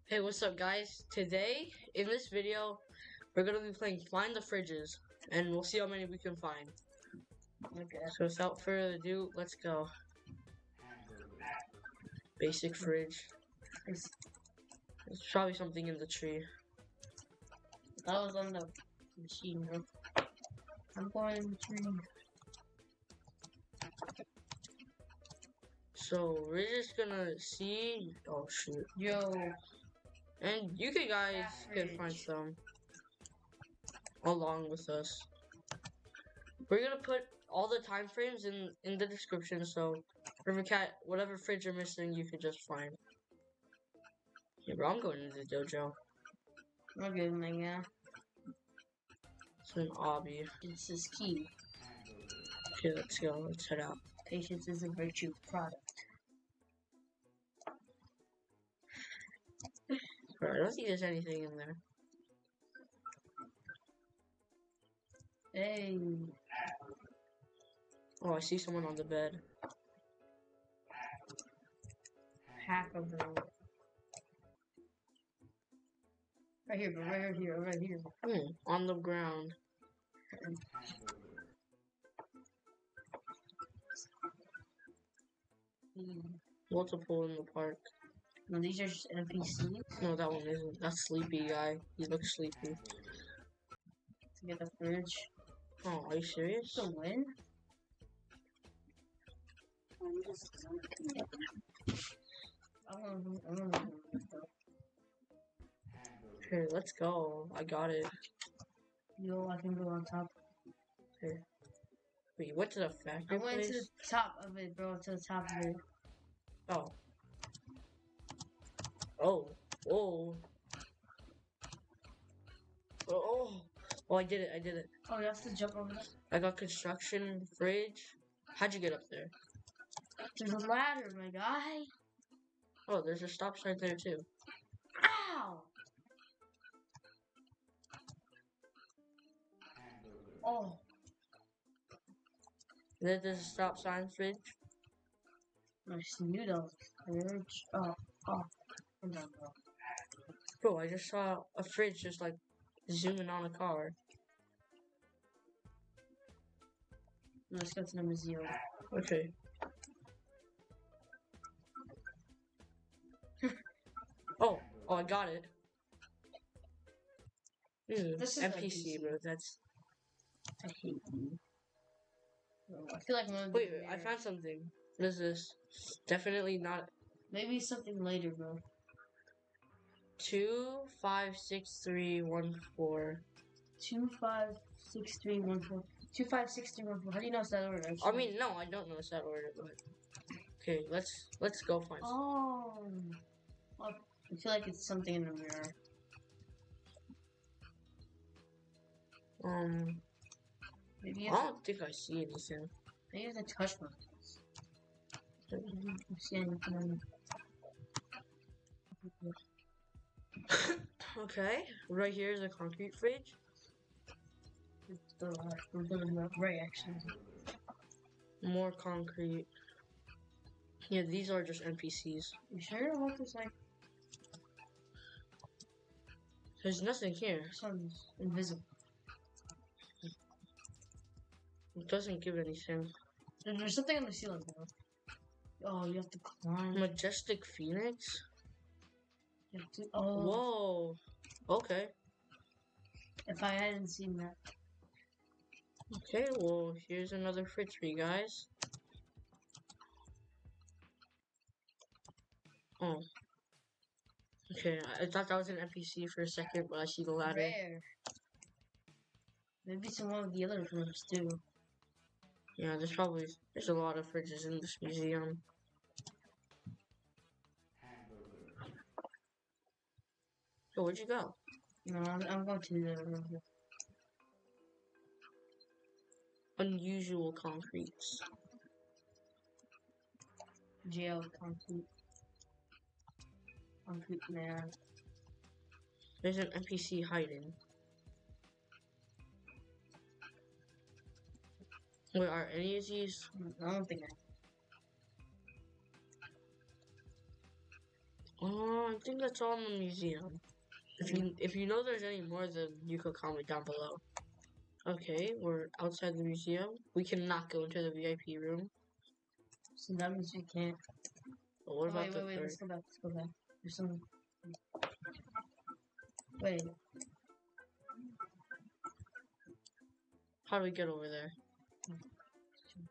Hey, what's up, guys? Today, in this video, we're gonna be playing Find the Fridges, and we'll see how many we can find. Okay. So without further ado, let's go. Basic fridge. There's probably something in the tree. That was on the machine, bro. I'm going in the tree. So we're just gonna see. Oh shoot! Yo. And you guys can find some along with us. We're gonna put all the time frames in the description, so whatever fridge you're missing, you can just find. Yeah, bro, I'm going into the dojo. I'm good, man. Yeah. It's an obby. This is key. Okay, let's go. Let's head out. Patience is a virtue product. Bro, I don't think there's anything in there. Hey. Oh, I see someone on the bed. Half of them. Right here, bro. Right here. On the ground. Multiple in the park. No, these are just NPCs. No, that one isn't. That's sleepy guy. He looks sleepy. To get the fridge. Oh, are you serious? To win? Okay, let's go. I got it. Yo, I can go on top. Okay. Wait, what to the factory I went place? to the top of it, bro. To the top of it. Oh. Oh. Oh. Oh. Oh, I did it. I did it. Oh, you have to jump over that? I got construction fridge. How'd you get up there? There's a ladder, my guy. Oh, there's a stop sign there too. Ow! Oh. There's a stop sign fridge. I just knew that was a fridge. Oh. I'm done, bro. Bro, I just saw a fridge just like zooming on a car. Let's go to number 0. Okay. Oh, I got it. This is NPC, bro. That's. I hate you. I feel like I'm Wait, I found something. What is this? Definitely not. Maybe something later, bro. 256314. 256314. 256314. How do you know it's that order? I mean, no, I don't know it's that order, but okay, let's go find. Oh, well, I feel like it's something in the mirror. Maybe I don't think I see anything. Maybe the touch buttons. I don't see anything. Okay, right here is a concrete fridge. Right, actually. More concrete. Yeah, these are just NPCs. You sure about this? Like, there's nothing here. this one's invisible. It doesn't give anything. There's something on the ceiling, bro. Oh, you have to climb. Majestic Phoenix? You have to, oh. Whoa. Okay. If I hadn't seen that. Okay, well, here's another fridge for you guys. Oh. Okay, I thought that was an NPC for a second, but I see the ladder. Rare. Maybe some of the other rooms too. Yeah, there's a lot of fridges in this museum. So where'd you go? No, I'm going to the room. Unusual concretes. Jail concrete. Concrete man. There's an NPC hiding. Wait, are any of these? I don't think I think that's all in the museum. If you know there's any more, then you could comment down below. Okay, we're outside the museum. We cannot go into the VIP room. So that means we can't. But what about wait, the wait, third? let's go back. Let's go back. There's some. Wait. How do we get over there?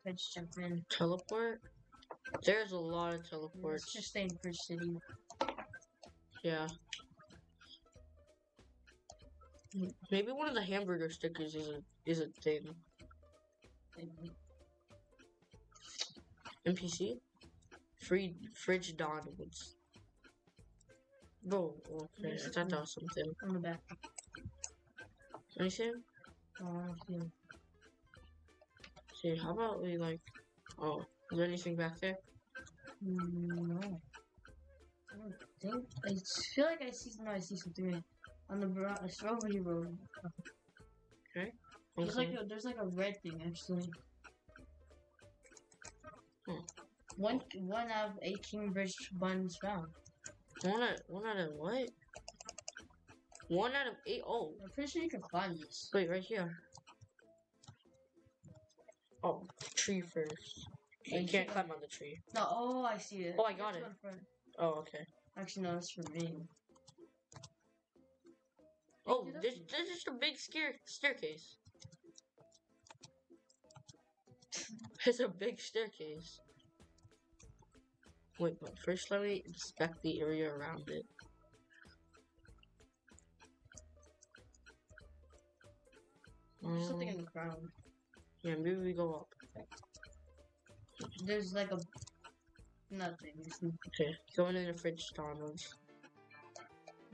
Let's jump in. Teleport? There's a lot of teleports. Let's just stay in Fridge City. Yeah. Maybe one of the hamburger stickers is a thing. NPC? Fridge Donalds. Oh, okay. I thought that was something. On the back. Anything? Yeah. See, how about we like... Oh, is there anything back there? No. I don't think. I feel like I see something on the strawberry road. Okay. There's like a red thing actually. Hmm. One out of 8 Cambridge buns found. One out of what? 1 out of 8? Oh. I'm pretty sure you can climb this. Wait, right here. Oh, tree first. Oh, You can't climb on the tree. No, oh, I see it. Oh, I got it. Oh, okay. Actually, no, that's for me. Oh, there's just a big staircase. It's a big staircase. Wait, but first let me inspect the area around it. There's something in the ground. Yeah, maybe we go up. There's like a nothing. Okay, going in the Fridge Donalds.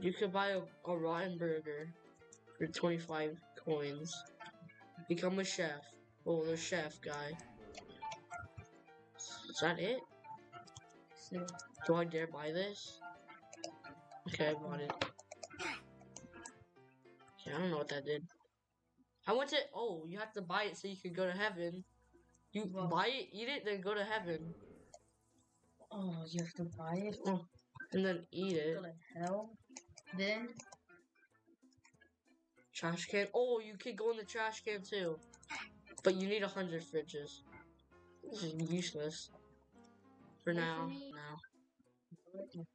You could buy a rotten burger for 25 coins. Become a chef. Oh, the chef guy. Is that it? So, Do I dare buy this? Okay, I bought it. Okay, I don't know what that did. I went to... Oh, you have to buy it so you can go to heaven. You buy it, eat it, then go to heaven. oh, you have to buy it? Oh, and then eat it. Go to hell? Then? Trash can. Oh, you could go in the trash can too. But you need 100 fridges. This is useless. For now.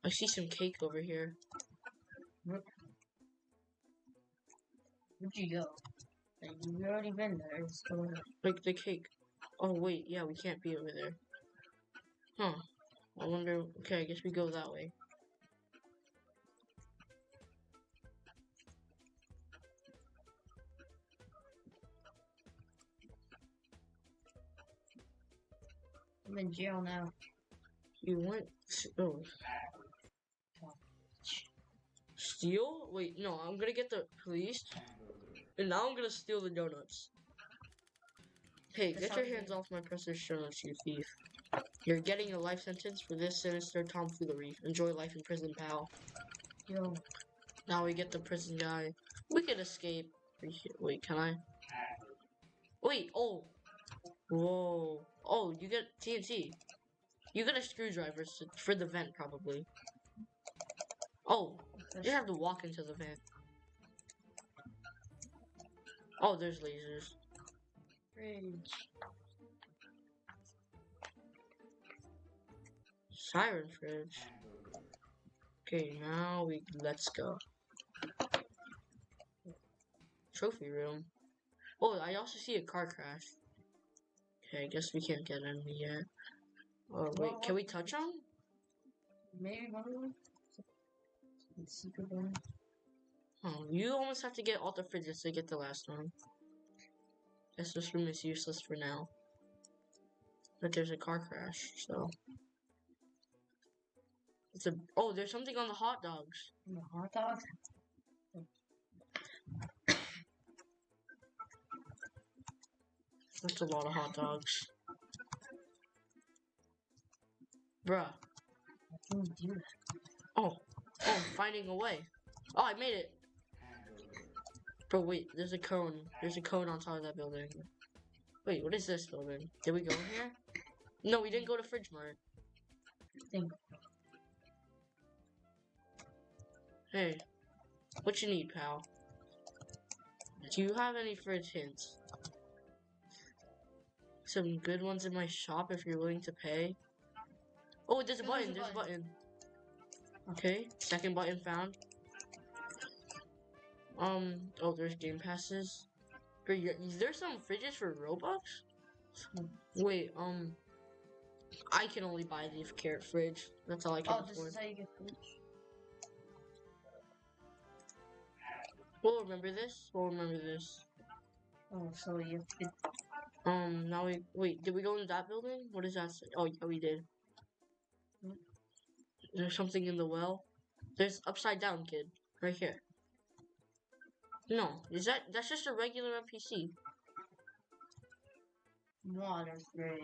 I see some cake over here. Where'd you go? Like, you've already been there. Let's go there. Like the cake. Oh wait, yeah, we can't be over there. Huh. I wonder. Okay, I guess we go that way. I'm in jail now. You went to... Oh. Steal? Wait, no, I'm gonna get the police. And now I'm gonna steal the donuts. Hey, get your hands off my precious donuts, you thief. You're getting a life sentence for this sinister tomfoolery. Enjoy life in prison, pal. Yo. Now we get the prison guy. We can escape. Wait, can I? Wait, oh. Whoa. Oh, you get TNT. You get a screwdriver for the vent, probably. Oh, you have to walk into the vent. Oh, there's lasers. Fridge. Siren Fridge. Okay, now let's go. Trophy room. Oh, I also see a car crash. Okay, I guess we can't get in yet. Oh, wait, can we touch them? Maybe one of them? Secret one? Oh, you almost have to get all the fridges to get the last one. Guess this room is useless for now. But there's a car crash, so... Oh, there's something on the hot dogs. On the hot dogs? That's a lot of hot dogs. Bruh. How can you do that? Oh, I'm finding a way. Oh, I made it. Bro, wait, there's a cone. There's a cone on top of that building. Wait, what is this building? Did we go in here? No, we didn't go to Fridge Mart. Think. Hey, what you need, pal? Do you have any fridge hints? Some good ones in my shop if you're willing to pay. Oh, there's a button. There's a button. Okay, second button found. Oh, there's game passes. There's some fridges for Robux? Wait, I can only buy the carrot fridge. That's all I can afford. Oh, this is how you get fridge? We'll remember this. We'll remember this. Oh, so you have to... Now wait, did we go into that building? What does that say? Oh, yeah, we did. There's something in the well. There's upside down kid. Right here. No, that's just a regular NPC. Water fridge.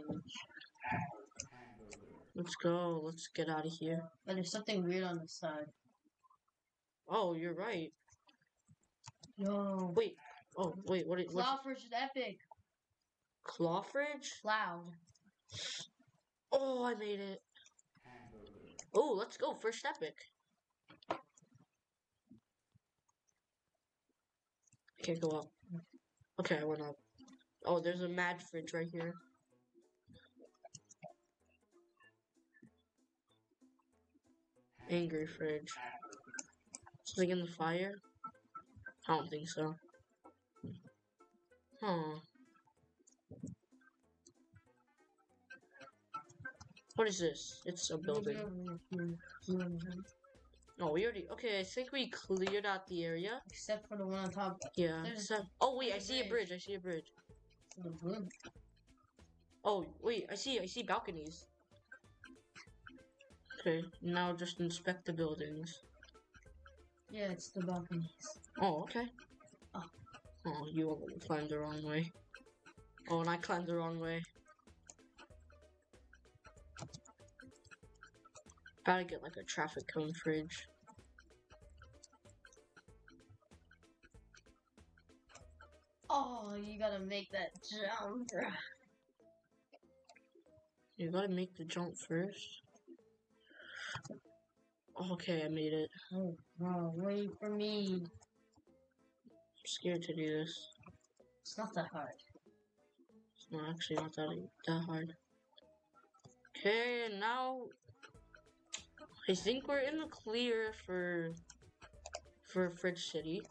Let's go. Let's get out of here. But there's something weird on the side. Oh, you're right. No. Wait. Oh, wait. What? Cloud fridge is epic. Claw fridge? Cloud. Oh, I made it. Oh, let's go. First epic. I can't go up. Okay, I went up. Oh, there's a mad fridge right here. Angry fridge. Something in the fire? I don't think so. Huh. What is this? It's a building. Oh, we already... Okay, I think we cleared out the area. Except for the one on top. Yeah. Oh, wait, I see a bridge. I see a bridge. The blue. Oh, wait, I see balconies. Okay, now just inspect the buildings. Yeah, it's the balconies. Oh, okay. Oh. Oh, you climbed the wrong way. Oh, and I climbed the wrong way. Gotta get like a traffic cone fridge. Oh, you gotta make that jump. You gotta make the jump first. Okay, I made it. Oh, no, wait for me. I'm scared to do this. It's not that hard. It's not actually not that hard. Okay, now I think we're in the clear for Fridge City.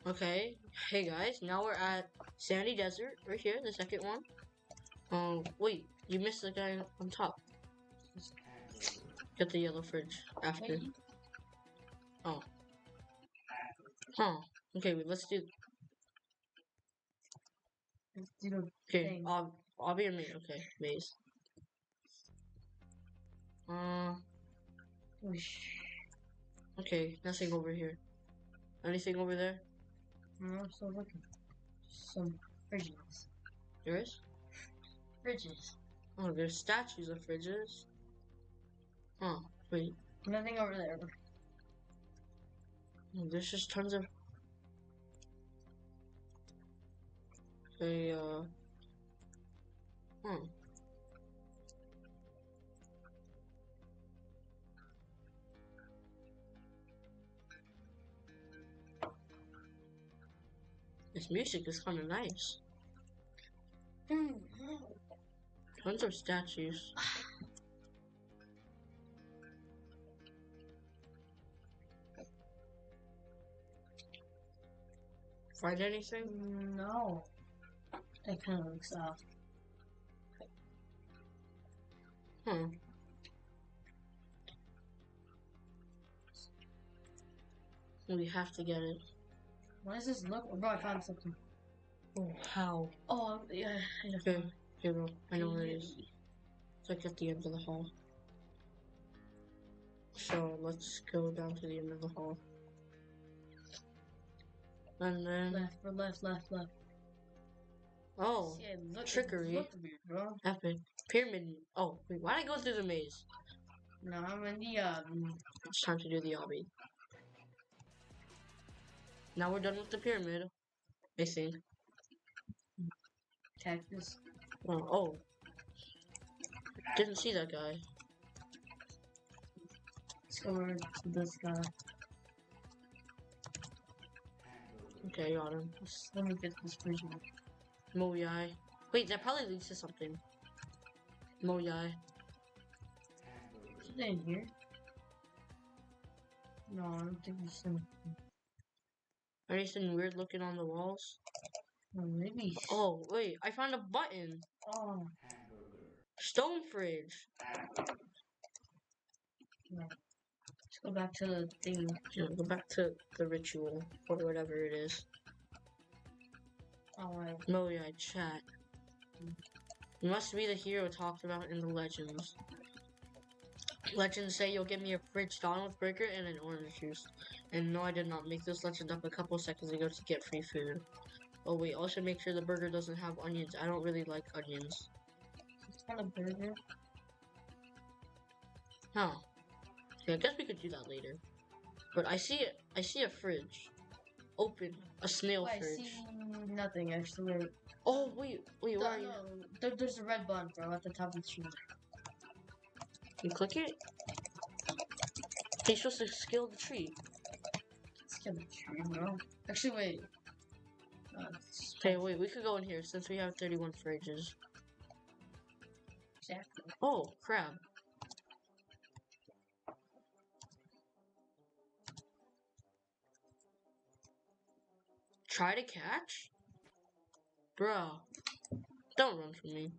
Okay, hey guys, now we're at Sandy Desert, right here, the second one. Oh, wait, you missed the guy on top. Get the yellow fridge after. Oh. Huh. Okay, wait, let's do... Okay, I'll be a maze. Okay, maze. Okay, nothing over here. Anything over there? No, I'm still looking. Some fridges. There is? Fridges. Oh, there's statues of fridges. Huh, wait. Nothing over there. Oh, there's just tons of... This music is kind of nice. Tons of statues. Find anything? No. That kind of looks off. We have to get it. What does this look? Oh, bro, I found something. Oh, how? Oh, yeah. Okay, here, bro. I know where it is. It's like at the end of the hall. So let's go down to the end of the hall. And then... Left. Oh, yeah, trickery. Weird, bro. Epic. Pyramid. Oh, wait, why did I go through the maze? No, I'm in the, It's time to do the obby. Now we're done with the pyramid, I think. Cactus. Oh. Didn't see that guy. Let's go over to this guy. Okay, got him. Let me get this fridge out. Moyai. Wait, that probably leads to something. Moyai. Is it in here? No, I don't think it's in. Anything weird looking on the walls? Oh, maybe. Oh, wait, I found a button. Oh. Stone Fridge. No. Let's go back to the thing. Yeah, go back to the ritual, or whatever it is. Alright. Moyai chat. You must be the hero talked about in the legends. Legends say you'll give me a fridge Donald burger and an orange juice. And no, I did not make this legend up a couple seconds ago to get free food. Oh wait, also make sure the burger doesn't have onions. I don't really like onions. It's not a burger. Huh. Yeah, I guess we could do that later. But I see a fridge. Open. A snail Wait, I fridge. see nothing actually. Wait. Oh wait, where are you? There's a red button, bro, at the top of the screen. You click it? You're supposed to scale the tree. Let's get the tree, bro. Actually, wait. Okay, wait, we could go in here since we have 31 fridges. Exactly. Oh, crab. Try to catch? Bro. Don't run from me.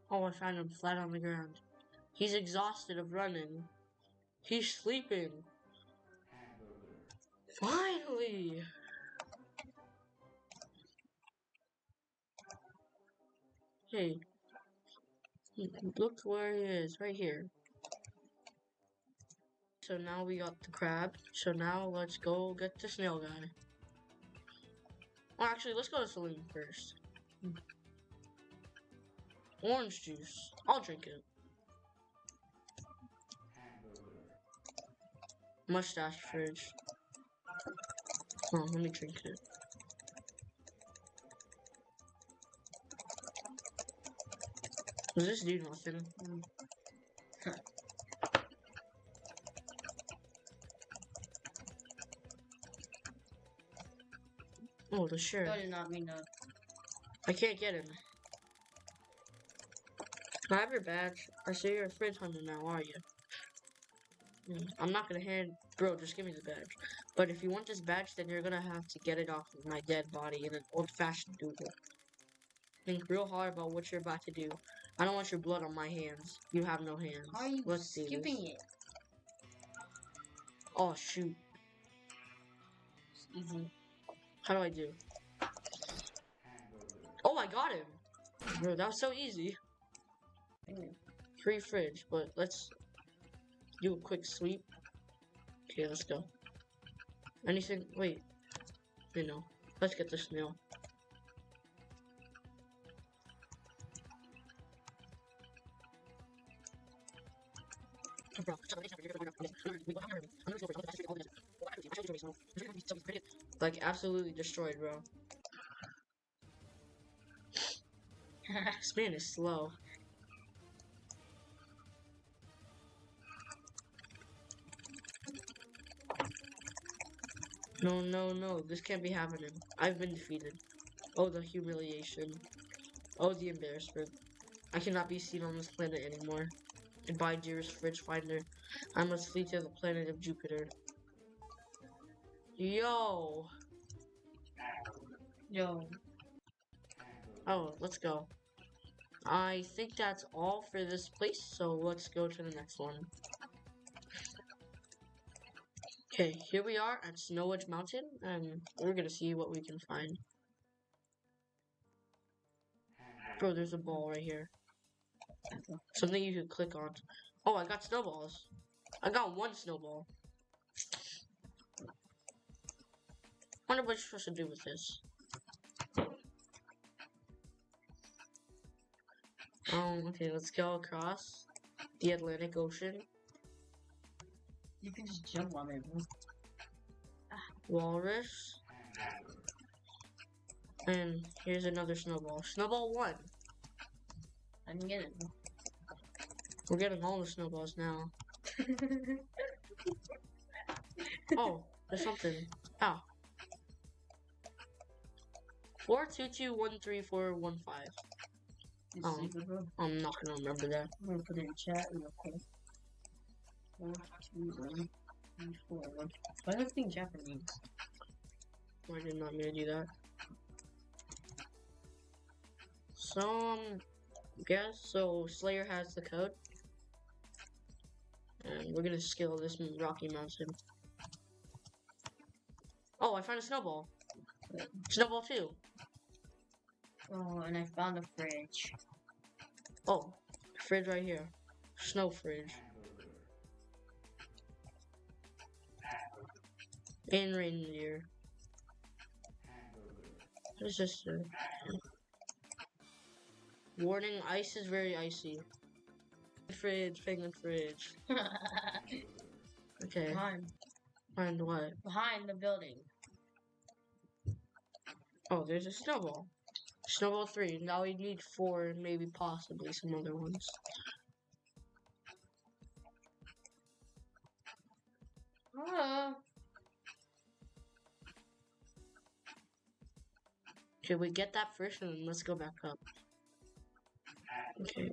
Oh, I found him flat on the ground. He's exhausted of running. He's sleeping. Finally! Hey. Look where he is, right here. So now we got the crab. So now let's go get the snail guy. Well, actually, let's go to Saloon first. Orange juice. I'll drink it. Mustache Fridge. Oh, let me drink it. Does this do nothing? Oh, the shirt. I did not mean to. I can't get him. Can I have your badge? I see you're a fridge hunter now, are you? I'm not gonna hand... Bro, just give me the badge. But if you want this badge, then you're gonna have to get it off of my dead body in an old-fashioned doodle. Think real hard about what you're about to do. I don't want your blood on my hands. You have no hands. How are you Let's do skipping this. it? Oh, shoot. It's easy. How do I do? Oh, I got him! Bro, that was so easy. Free fridge, but let's do a quick sweep. Okay, let's go. Anything? Wait. No. Let's get the snail. Like, absolutely destroyed, bro. This man is slow. No, no, no. This can't be happening. I've been defeated. Oh, the humiliation. Oh, the embarrassment. I cannot be seen on this planet anymore. Goodbye, dearest fridge finder. I must flee to the planet of Jupiter. Yo! Yo. Oh, let's go. I think that's all for this place, so let's go to the next one. Okay, here we are at Snow Edge Mountain, and we're gonna see what we can find. Bro, there's a ball right here. Something you could click on. Oh, I got snowballs. I got one snowball. Wonder what you're supposed to do with this. Okay, let's go across the Atlantic Ocean. You can just jump on it, bro. Walrus. And here's another snowball. Snowball 1. I didn't get it, bro. We're getting all the snowballs now. Oh, there's something. Oh. 422134115. Oh, I'm not gonna remember that. I'm gonna put it in chat real quick. 4, 2, 1, 3, 4, 1. Why do I think Japanese? I did not mean to do that. So, guess so. Slayer has the code, and we're gonna scale this rocky mountain. Oh, I found a snowball. Snowball 2. Oh, and I found a fridge. Oh, fridge right here. Snow Fridge. And Reindeer. What is this? Warning, ice is very icy. Fridge, penguin fridge. Okay. Find what? Behind the building. Oh, there's a snowball. Snowball 3. Now we need 4 and maybe possibly some other ones. Should we get that first and then let's go back up? Okay,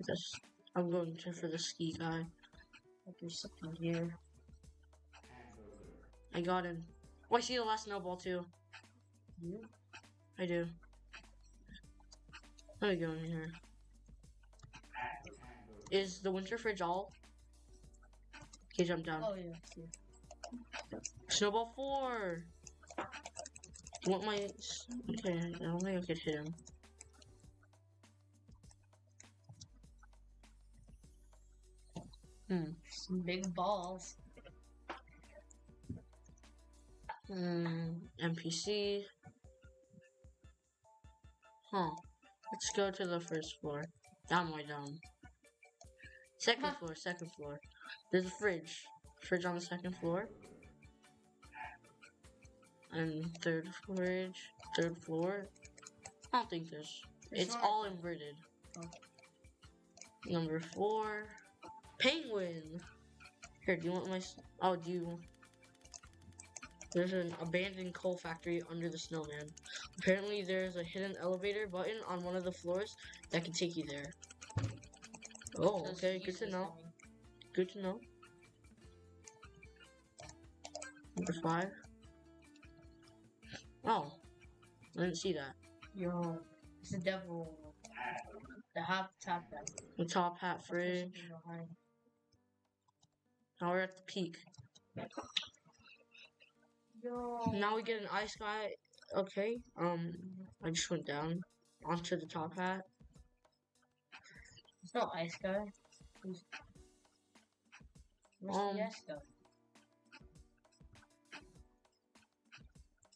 I'm going to for the ski guy. There's something here. I got him. Oh, I see the last snowball too. You? I do. Let me go in here. Is the winter fridge all? Okay, jump down. Oh yeah. Snowball 4. You want my? Okay, I don't think I could hit him. Some big balls. NPC. Huh. Let's go to the first floor. Down, way down. Second floor. There's a fridge. Fridge on the second floor. And third floor. I don't think it's all inverted. Oh. Number 4. Penguin! Here, do you want my... Oh, There's an abandoned coal factory under the snowman. Apparently, there's a hidden elevator button on one of the floors that can take you there. Oh, okay, good to know. Good to know. Number 5. Oh, I didn't see that. Yo, it's the devil. The top hat. The top hat fridge. Now we're at the peak. Yo. Now we get an ice guy. Okay. I just went down onto the top hat. It's no ice guy. Where's the ice guy?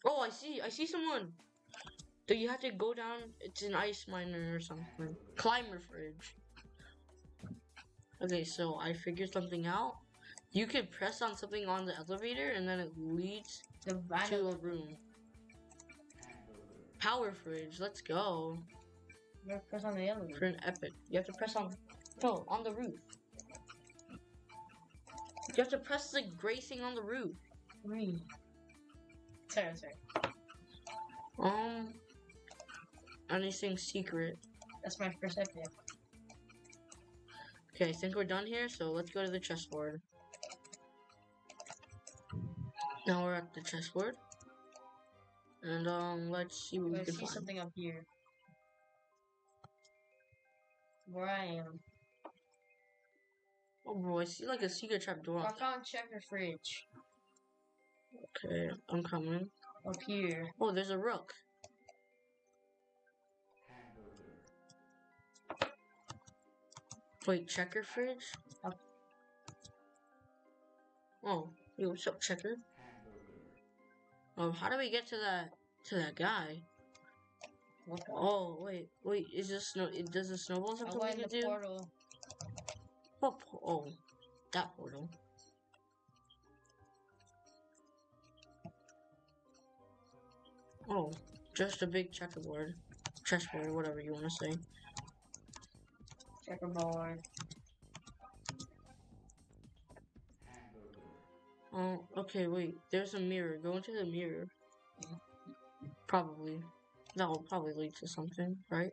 Oh, I see someone. So you have to go down. It's an ice miner or something. Climber fridge. Okay, so I figured something out. You could press on something on the elevator and then it leads to a room. Power fridge, let's go. You have to press on the elevator. For an epic. You have to press on the roof. You have to press the gray thing on the roof. Sorry. Anything secret. That's my first epic. Okay, I think we're done here, so let's go to the chessboard. Now we're at the chessboard. And let's see what we can find. I see something up here. Where I am. Oh bro, I see like a secret trap door. I found Checkerboard Fridge. Okay, I'm coming. Up here. Oh, there's a rook. Wait, Checker Fridge? Oh, hey, what's up, Checker? How do we get to that guy? What? Oh, wait, is this does the snowball have I something went to in the do? portal. Oh, that portal. Oh, just a big checkerboard. Chessboard, whatever you want to say. Checkerboard. Oh, okay, wait. There's a mirror. Go into the mirror. Probably. That will probably lead to something, right?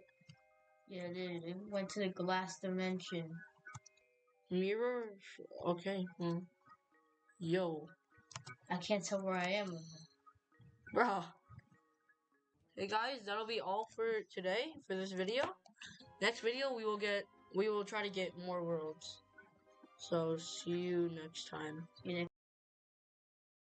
Yeah, it did. It went to the glass dimension. Mirror? Okay. Yo. I can't tell where I am. Bruh. Hey guys, that'll be all for today, for this video. Next video, we will try to get more worlds. So, see you next time. You know,